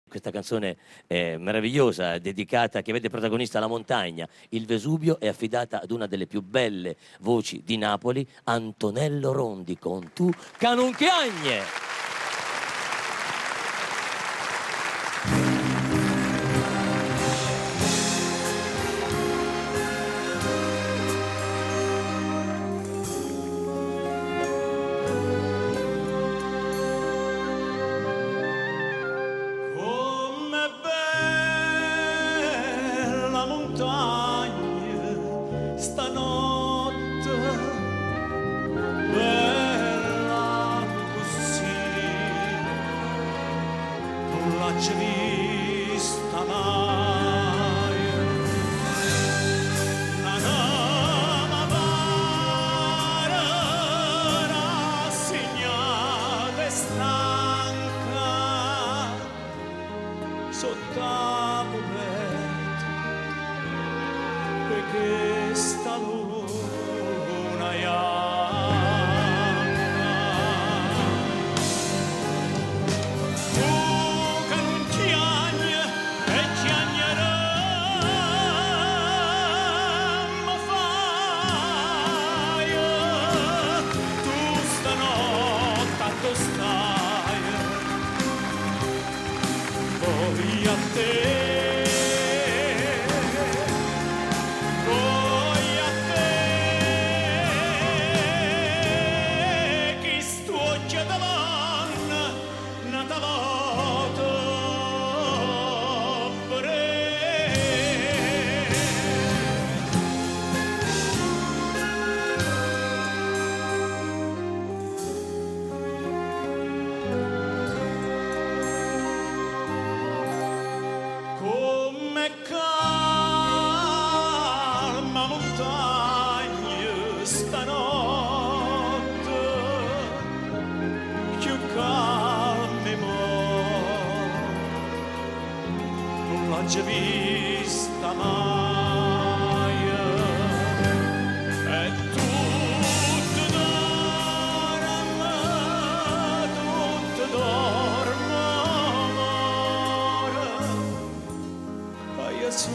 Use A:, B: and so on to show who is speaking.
A: Questa canzone è meravigliosa, dedicata, che vede protagonista la montagna, il Vesuvio, è affidata ad una delle più belle voci di Napoli, Antonello Rondi, con Tu Canunchiagne.
B: Stanotte bella così, non l'ho già vista mai. La dama pare rassegnata e stanca sotto la copetta, perché sta luna bianca. Tu che non chiagni e chiagneremo fai, tu stanotte a stai, poi a te. Come calma montagna stanotte, più calme mo, non l'ho già vista mai. E tutto dorme, amore, su